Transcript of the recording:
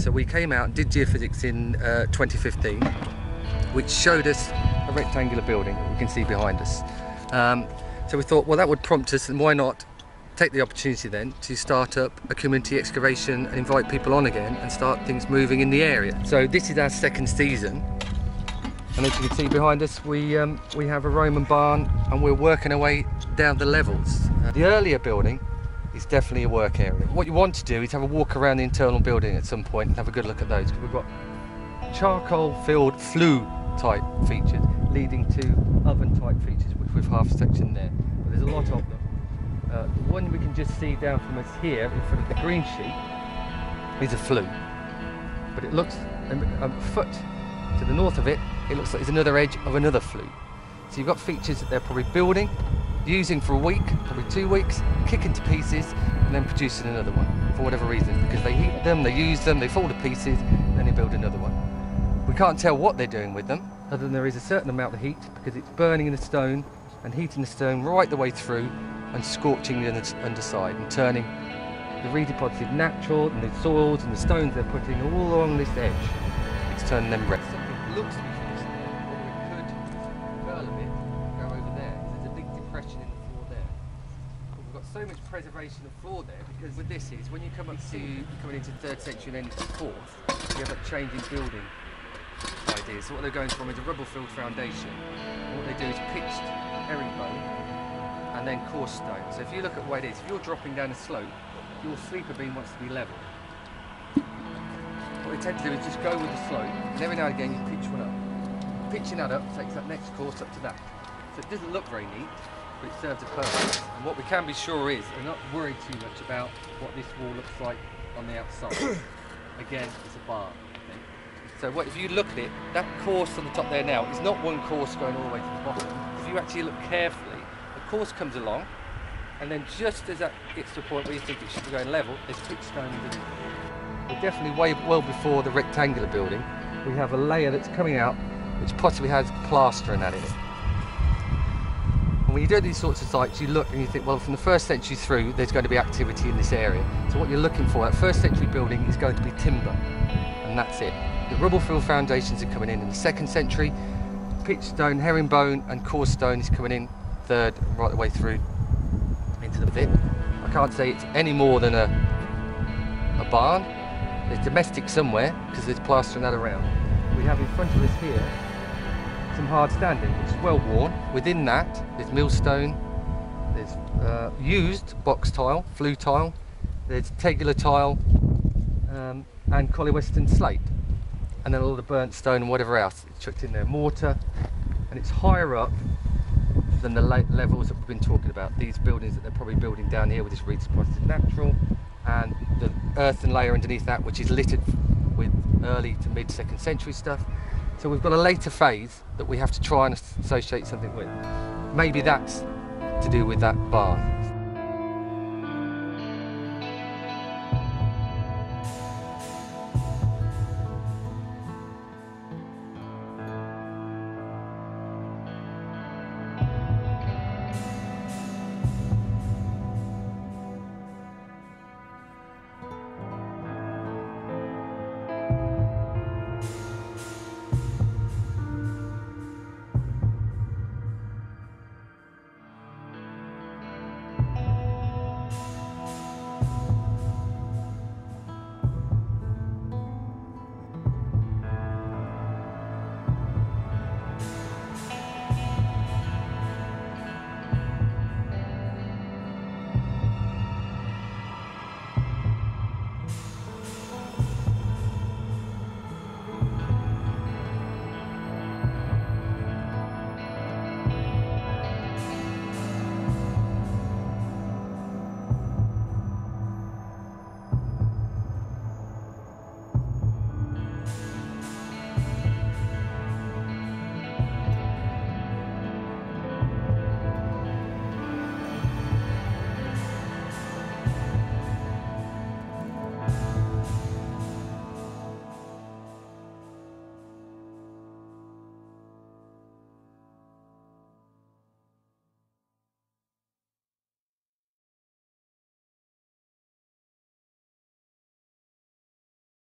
So we came out and did geophysics in 2015, which showed us a rectangular building that we can see behind us. So we thought, well, that would prompt us, and why not take the opportunity then to start up a community excavation and invite people on again and start things moving in the area. So this is our second season, and as you can see behind us, we have a Roman barn, and we're working our way down the levels. The earlier building is definitely a work area. What you want to do is have a walk around the internal building at some point and have a good look at those. We've got charcoal filled flue type features leading to oven type features, which we've half sectioned there, but there's a lot of them. The one we can just see down from us here in front of the green sheet is a flue, but it looks a foot to the north of it, it looks like there's another edge of another flue. So you've got features that they're probably building, using for a week, probably 2 weeks, kicking to pieces, and then producing another one for whatever reason, because they heat them, they use them, they fall to pieces, then they build another one. We can't tell what they're doing with them, other than there is a certain amount of heat, because it's burning in the stone and heating the stone right the way through and scorching the underside and turning the redeposited natural and the soils and the stones they're putting all along this edge. It's turning them red. Something looks to be finished there, or it could curl a bit and go over there. There's a big depression in the floor there. But we've got so much preservation of floor there, because with this is when you come up to coming into 3rd century and then into 4th, you have that change in building idea. So what they're going from is a rubble-filled foundation. And what they do is pitched herringbone and then coarse stone. So if you look at the way it is, if you're dropping down a slope, your sleeper beam wants to be level. What they tend to do is just go with the slope, and every now and again you pitch one up. Pitching that up takes that next course up to that. So it doesn't look very neat, but it serves a purpose. And what we can be sure is, we're not worried too much about what this wall looks like on the outside. Again, it's a bar. So if you look at it, that course on the top there now is not one course going all the way to the bottom. If you actually look carefully, the course comes along, and then just as that gets to a point where you think it should be going level, there's pitch stone underneath. We're definitely way well before the rectangular building. We have a layer that's coming out which possibly has plaster and that in it. And when you do these sorts of sites, you look and you think, well, from the 1st century through, there's going to be activity in this area. So what you're looking for, that 1st century building is going to be timber, and that's it. The rubble-filled foundations are coming in the 2nd century. Pitch stone, herringbone and coarse stone is coming in 3rd, right the way through into the pit. I can't say it's any more than a barn. There's domestic somewhere, because there's plastering that around. We have in front of us here some hard standing, which is well worn. Within that, there's millstone, there's used box tile, flue tile, there's tegular tile, and Collie Western slate. And then all the burnt stone and whatever else is chucked in there. Mortar, and it's higher up than the levels that we've been talking about. These buildings that they're probably building down here with this redeposited natural, and the earthen layer underneath that, which is littered with early to mid 2nd century stuff. So we've got a later phase that we have to try and associate something with. Maybe that's to do with that barn.